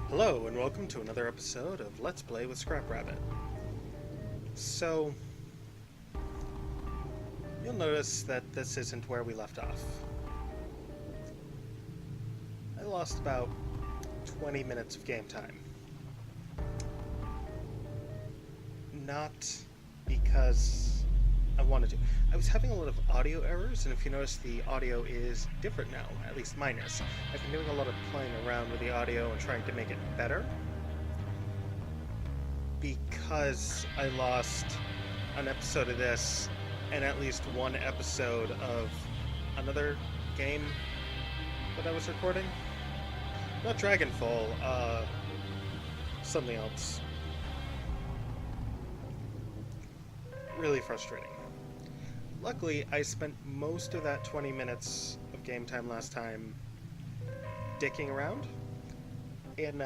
Hello, and welcome to another episode of Let's Play with Scrap Rabbit. So, you'll notice that this isn't where we left off. I lost about 20 minutes of game time. Not because I wanted to. I was having a lot of audio errors, and if you notice, the audio is different now, at least mine is. I've been doing a lot of playing around with the audio and trying to make it better, because I lost an episode of this and at least one episode of another game that I was recording. Not Dragonfall, something else. Really frustrating. Luckily, I spent most of that 20 minutes of game time last time dicking around in,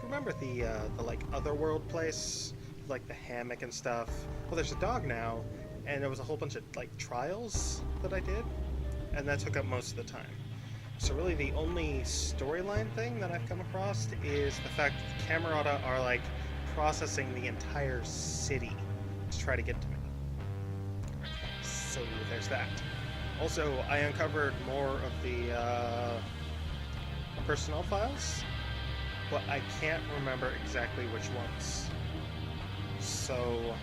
remember the like, Otherworld place? Like, the hammock and stuff? Well, there's a dog now, and there was a whole bunch of, like, trials that I did, and that took up most of the time. So really, the only storyline thing that I've come across is the fact that the Camerata are, like, processing the entire city to try to get to me. So there's that. Also, I uncovered more of the personnel files, but I can't remember exactly which ones. So,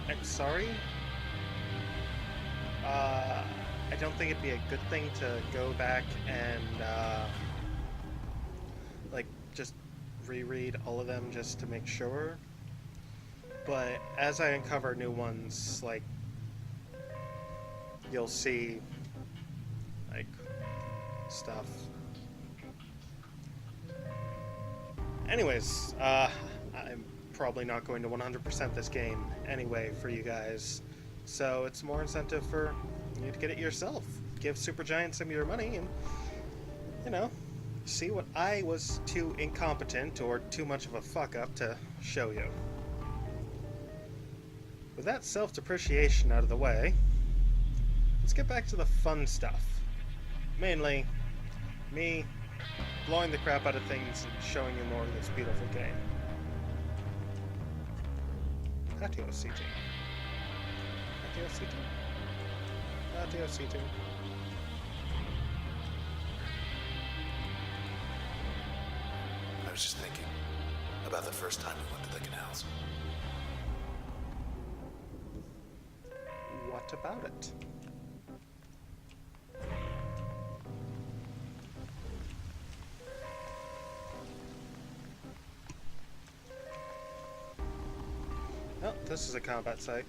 I'm sorry. I don't think it'd be a good thing to go back and like, just reread all of them just to make sure. But as I uncover new ones, like, you'll see, like, stuff. Anyways, I'm probably not going to 100% this game anyway for you guys, so it's more incentive for you to get it yourself. Give Supergiant some of your money and, you know, see what I was too incompetent or too much of a fuck-up to show you. With that self-depreciation out of the way, let's get back to the fun stuff. Mainly, me blowing the crap out of things and showing you more of this beautiful game. Patio seating. Patio seating? Patio seating. I was just thinking about the first time we went to the canals. What about it? Oh, this is a combat site.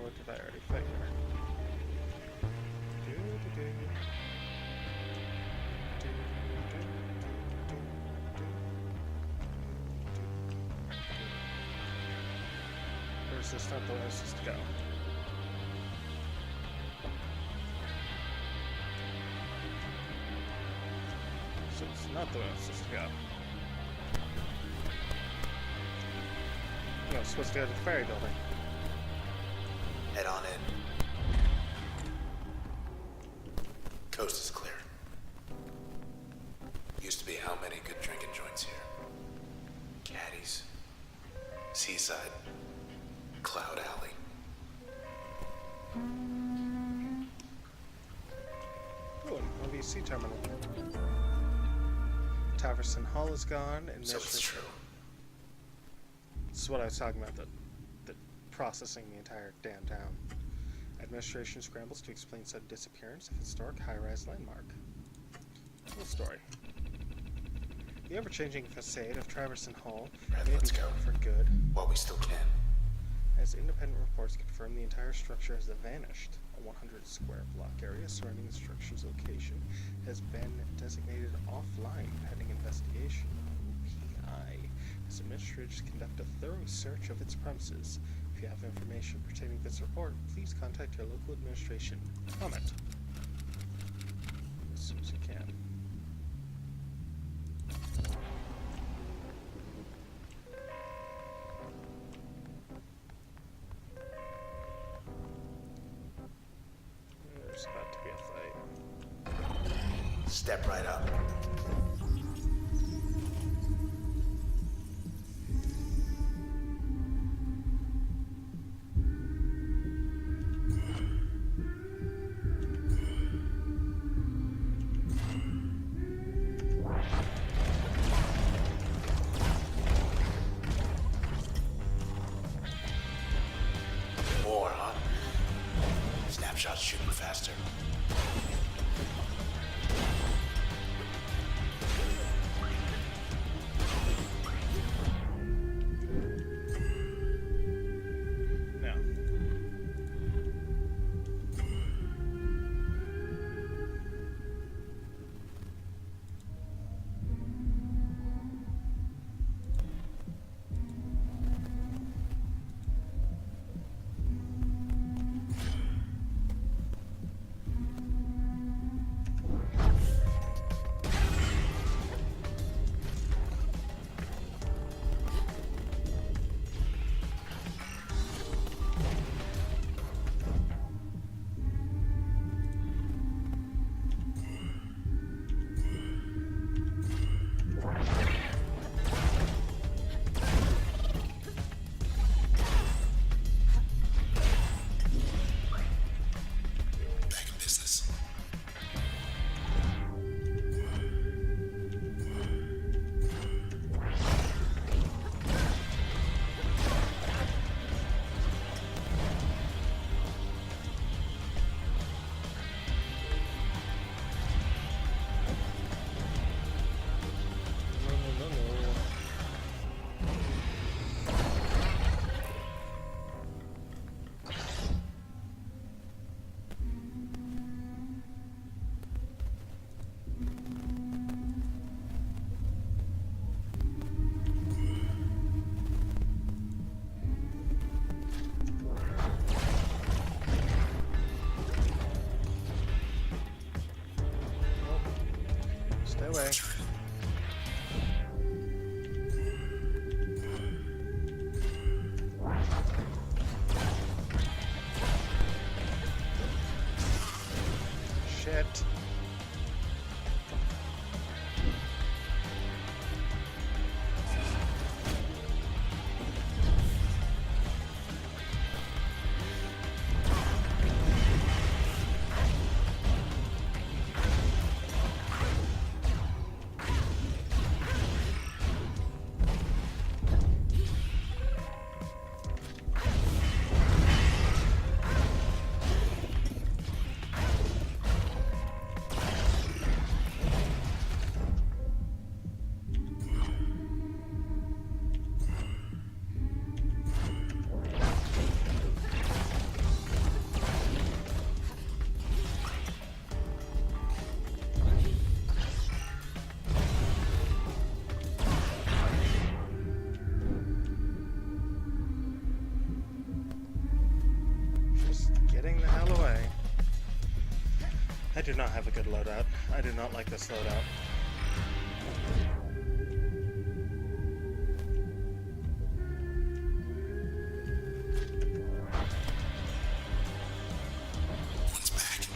Or did I already fight here? Or is this not the way it's supposed to go? So it's not the way it's supposed to go. No, it's supposed to go to the ferry building. Head on in. Coast is clear. Used to be how many good drinking joints here? Caddies, Seaside, Cloud Alley. Oh, an OVC terminal. Taverson Hall is gone, and So it's true. This is what I was talking about, the processing the entire damn town. Administration scrambles to explain sudden disappearance of historic high-rise landmark. Full story. The ever-changing facade of Traverson Hall may Let's be go. gone for good, While we still can. as independent reports confirm the entire structure has vanished. A 100 square block area surrounding the structure's location has been designated offline pending investigation. OPI. As administrators conduct a thorough search of its premises. If you have information pertaining to this report, please contact your local administration. Comment. As soon as you can. Step right up. More, huh? Snapshots shooting faster. No. Back in business. No, no, no, no. Nope. Stay away. Shit. Just getting the hell away. I do not have a good loadout. I do not like this loadout. One's back.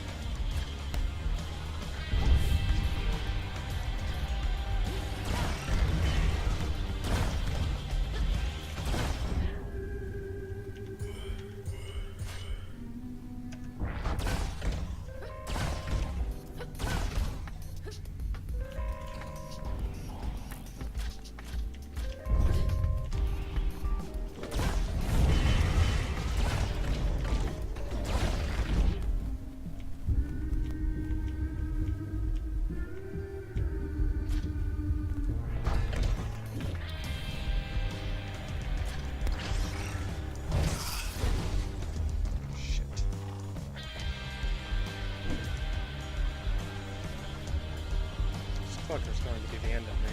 Shit. This fucker's going to be the end of me.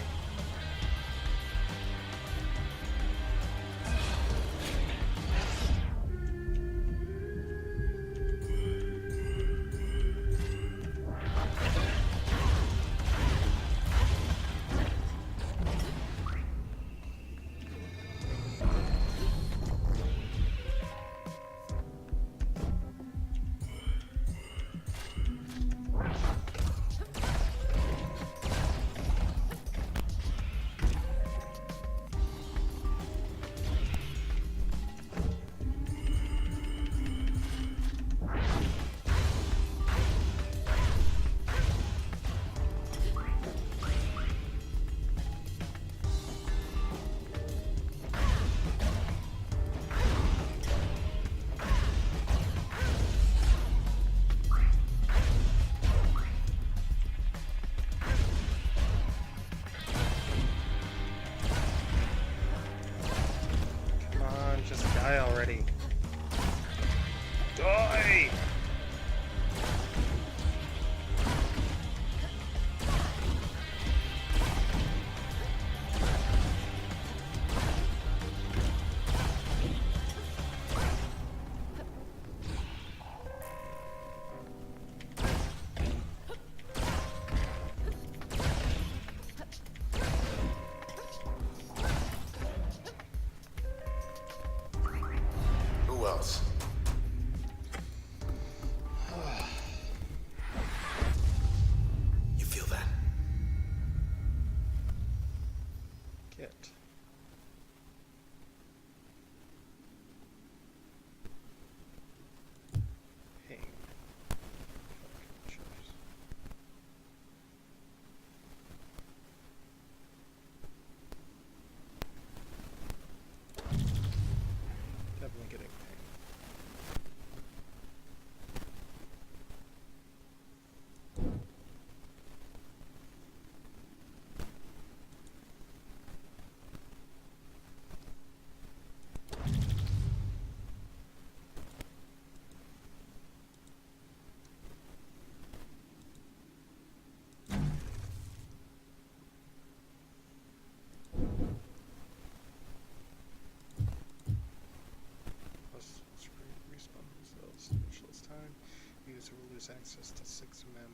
users access to 6 mem or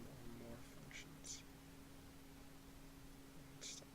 more functions. Installed.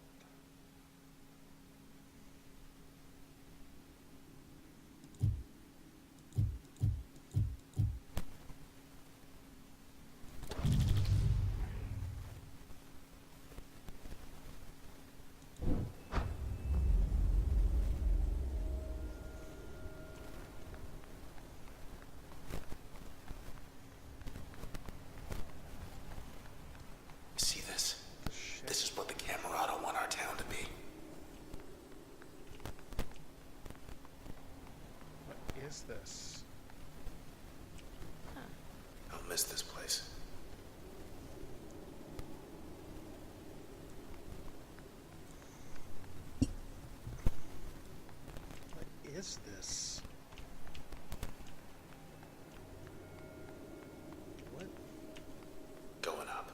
See this? Shit. This is what the Camerata want our town to be. What is this? I'll miss this place. What is this? What? Going up.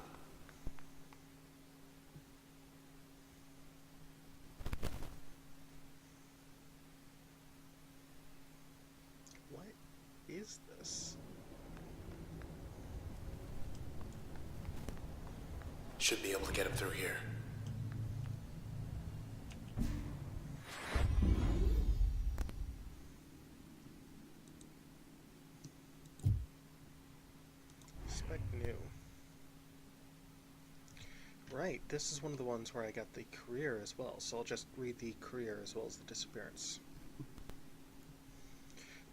What is this? Should be able to get him through here. Spec new. Right, this is one of the ones where I got the career as well, so I'll just read the career as well as the disappearance.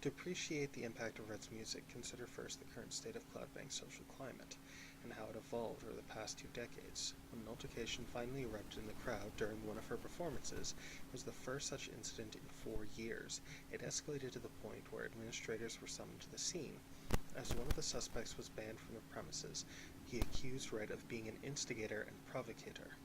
To appreciate the impact of Red's music, consider first the current state of Cloudbank's social climate, and how it evolved over the past 2 decades. When an altercation finally erupted in the crowd during one of her performances, it was the first such incident in 4 years. It escalated to the point where administrators were summoned to the scene. As one of the suspects was banned from the premises, he accused Red of being an instigator and provocateur.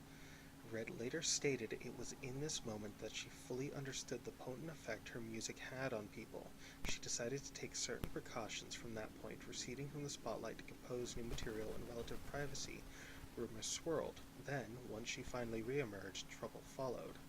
Red later stated it was in this moment that she fully understood the potent effect her music had on people. She decided to take certain precautions from that point, receding from the spotlight to compose new material in relative privacy. Rumors swirled. Then, once she finally re-emerged, trouble followed.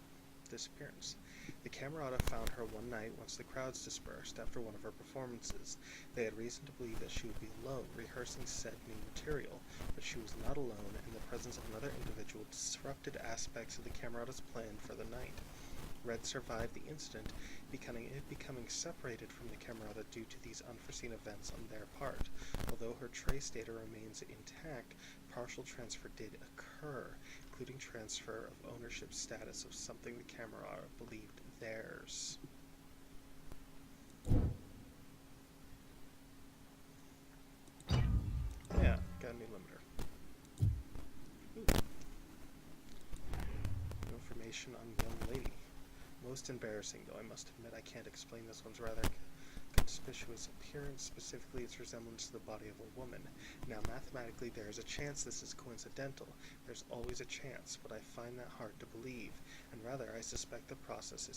Disappearance. The Camerata found her one night once the crowds dispersed after one of her performances. They had reason to believe that she would be alone, rehearsing said new material, but she was not alone, and the presence of another individual disrupted aspects of the Camerata's plan for the night. Red survived the incident, becoming separated from the Camerata due to these unforeseen events on their part. Although her trace data remains intact, partial transfer did occur, including transfer of ownership status of something the Camerata believed theirs. Yeah, got a new limiter. Ooh. Information on young lady. Most embarrassing, though I must admit I can't explain this one's rather conspicuous appearance, specifically its resemblance to the body of a woman. Now, mathematically, there is a chance this is coincidental. There's always a chance, but I find that hard to believe, and rather I suspect the process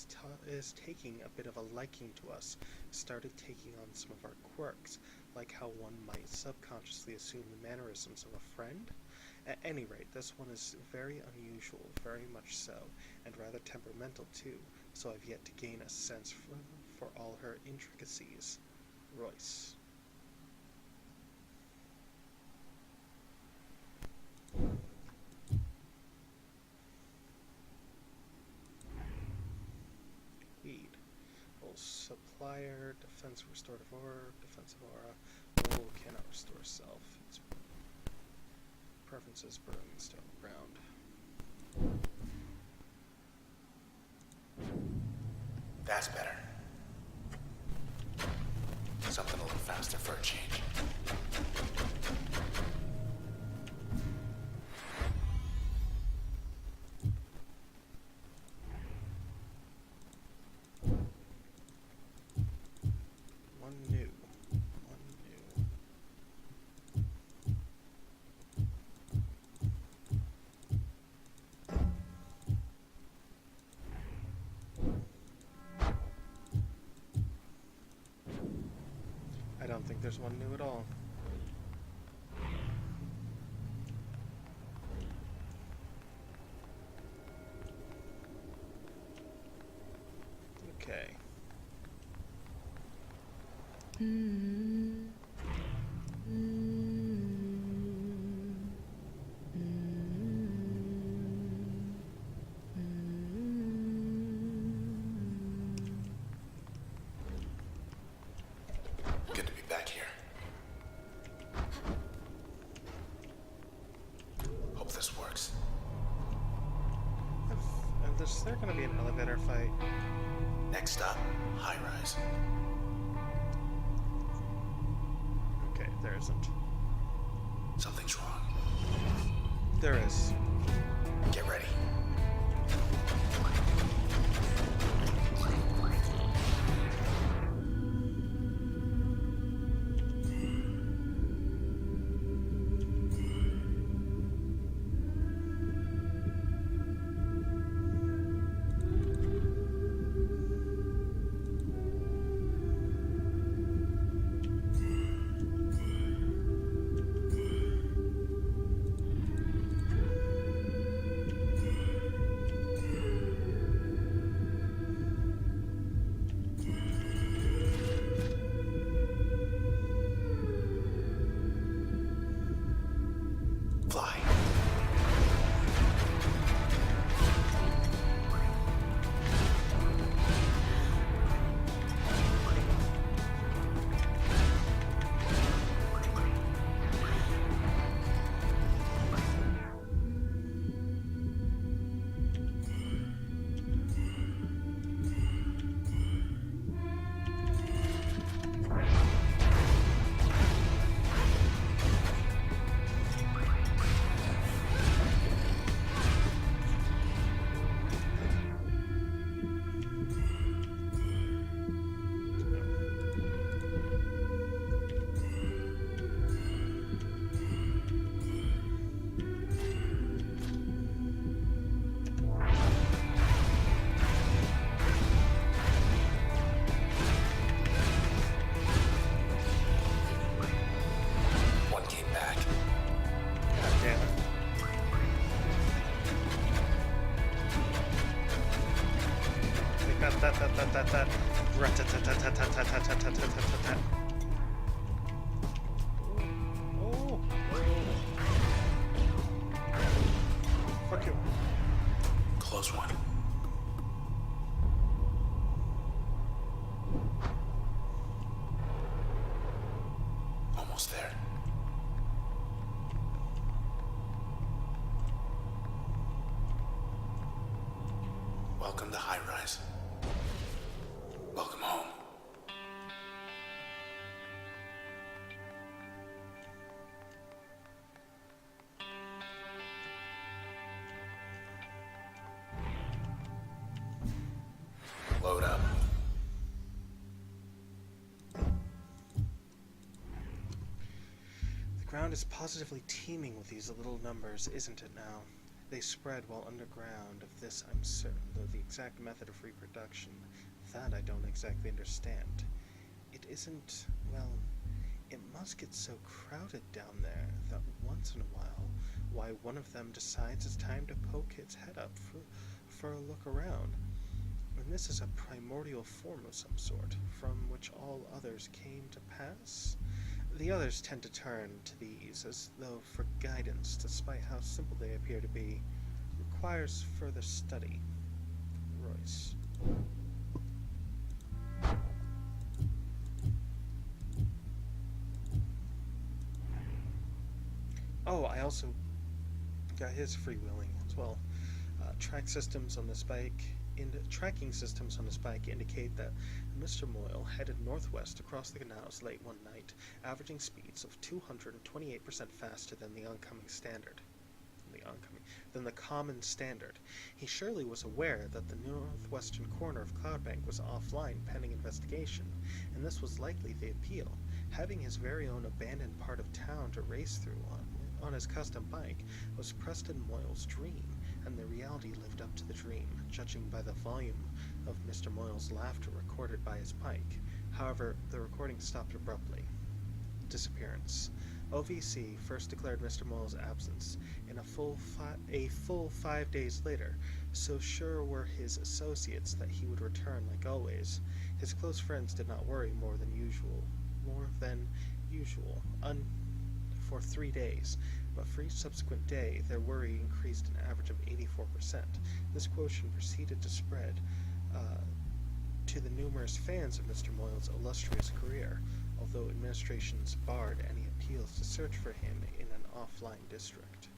is taking a bit of a liking to us, started taking on some of our quirks, like how one might subconsciously assume the mannerisms of a friend. At any rate, this one is very unusual, very much so, and rather temperamental too, so I've yet to gain a sense for all her intricacies. Royce. Weed. Well, supplier, defensive restorative aura, defensive aura. Mobile cannot restore self. Its preferences burn stone ground. That's better. Something a little faster for a change. One new. I don't think there's one new at all. Okay. there gonna be an elevator fight? Next stop, high rise. Okay, there isn't. Something's wrong. There is. Get ready. Fly. One came back. God damn it. We got that. Rat-tat-tat-tat-tat-tat-tat-tat-tat-tat-tat-tat. Oh. Fuck you. Close one. Almost there. Welcome to high rise. Welcome home. Load up. The ground is positively teeming with these little numbers, isn't it now? They spread while underground, of this I'm certain, though the exact method of reproduction, that I don't exactly understand. It isn't, well, it must get so crowded down there that once in a while, why one of them decides it's time to poke its head up for a look around. And this is a primordial form of some sort, from which all others came to pass. The others tend to turn to these as though for guidance, despite how simple they appear to be. Requires further study. Royce. Oh, I also got his freewheeling as well. Tracking systems on this bike indicate that Mr. Moyle headed northwest across the canals late one night, averaging speeds of 228% faster than the common standard. He surely was aware that the northwestern corner of Cloudbank was offline pending investigation, and this was likely the appeal. Having his very own abandoned part of town to race through on his custom bike was Preston Moyle's dream, and the reality lived up to the dream, judging by the volume of Mr. Moyle's laughter recorded by his bike. However, the recording stopped abruptly. Disappearance. OVC first declared Mr. Moyle's absence in a full 5 days later. So sure were his associates that he would return like always. His close friends did not worry more than usual for 3 days, but for each subsequent day their worry increased an average of 84%. This quotient proceeded to spread to the numerous fans of Mr. Moyle's illustrious career, although administrations barred any appeals to search for him in an offline district.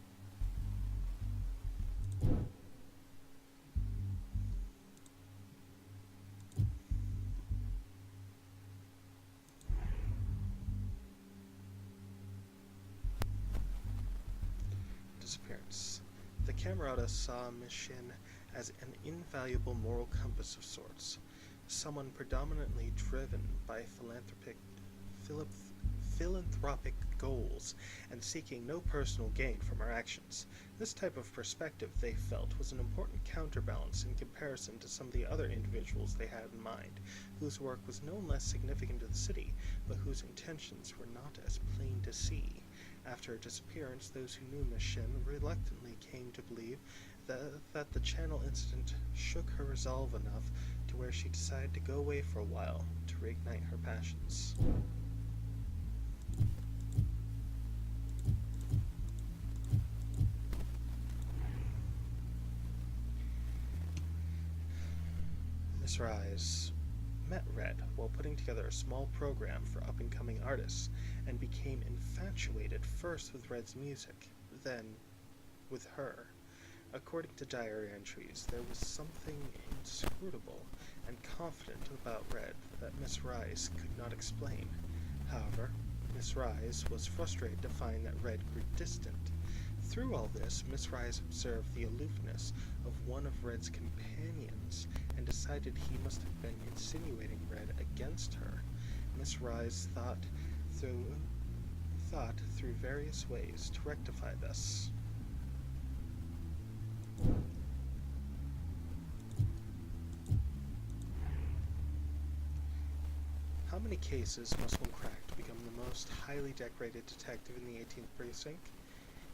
disappearance. The Camerata saw Miss Shin as an invaluable moral compass of sorts, someone predominantly driven by philanthropic goals and seeking no personal gain from her actions. This type of perspective, they felt, was an important counterbalance in comparison to some of the other individuals they had in mind, whose work was no less significant to the city, but whose intentions were not as plain to see. After her disappearance, those who knew Miss Shin reluctantly came to believe that the channel incident shook her resolve enough to where she decided to go away for a while to reignite her passions. Miss Rise met Red while putting together a small program for up-and-coming artists, and became infatuated first with Red's music, then with her. According to diary entries, there was something inscrutable and confident about Red that Miss Rise could not explain. However, Miss Rise was frustrated to find that Red grew distant. Through all this, Miss Rise observed the aloofness of one of Red's companions and decided he must have been insinuating Red against her. Miss Rise thought through various ways to rectify this. How many cases must one crack to become the most highly decorated detective in the 18th precinct?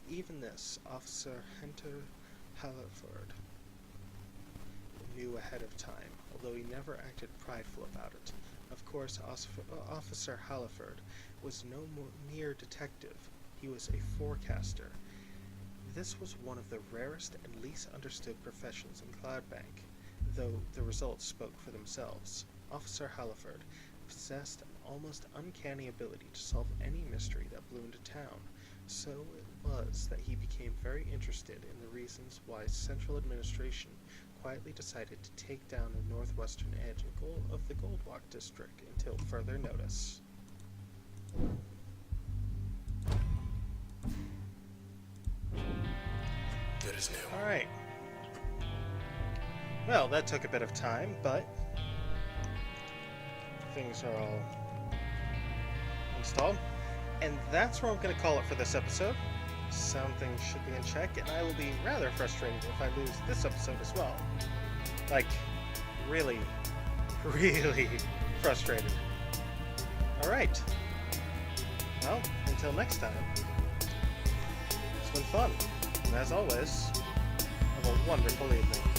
Even this, Officer Hunter Halliford knew ahead of time, although he never acted prideful about it. Of course, Officer Halliford was no mere detective. He was a forecaster. This was one of the rarest and least understood professions in Cloudbank, though the results spoke for themselves. Officer Halliford possessed an almost uncanny ability to solve any mystery that blew into town. So it was that he became very interested in the reasons why Central Administration quietly decided to take down the northwestern edge of the Goldwalk district until further notice. Good as new. Alright. Well, that took a bit of time, but things are all installed. And that's where I'm going to call it for this episode. Sound things should be in check, and I will be rather frustrated if I lose this episode as well. Like, really, really frustrated. Alright. Well, until next time, it's been fun. And as always, have a wonderful evening.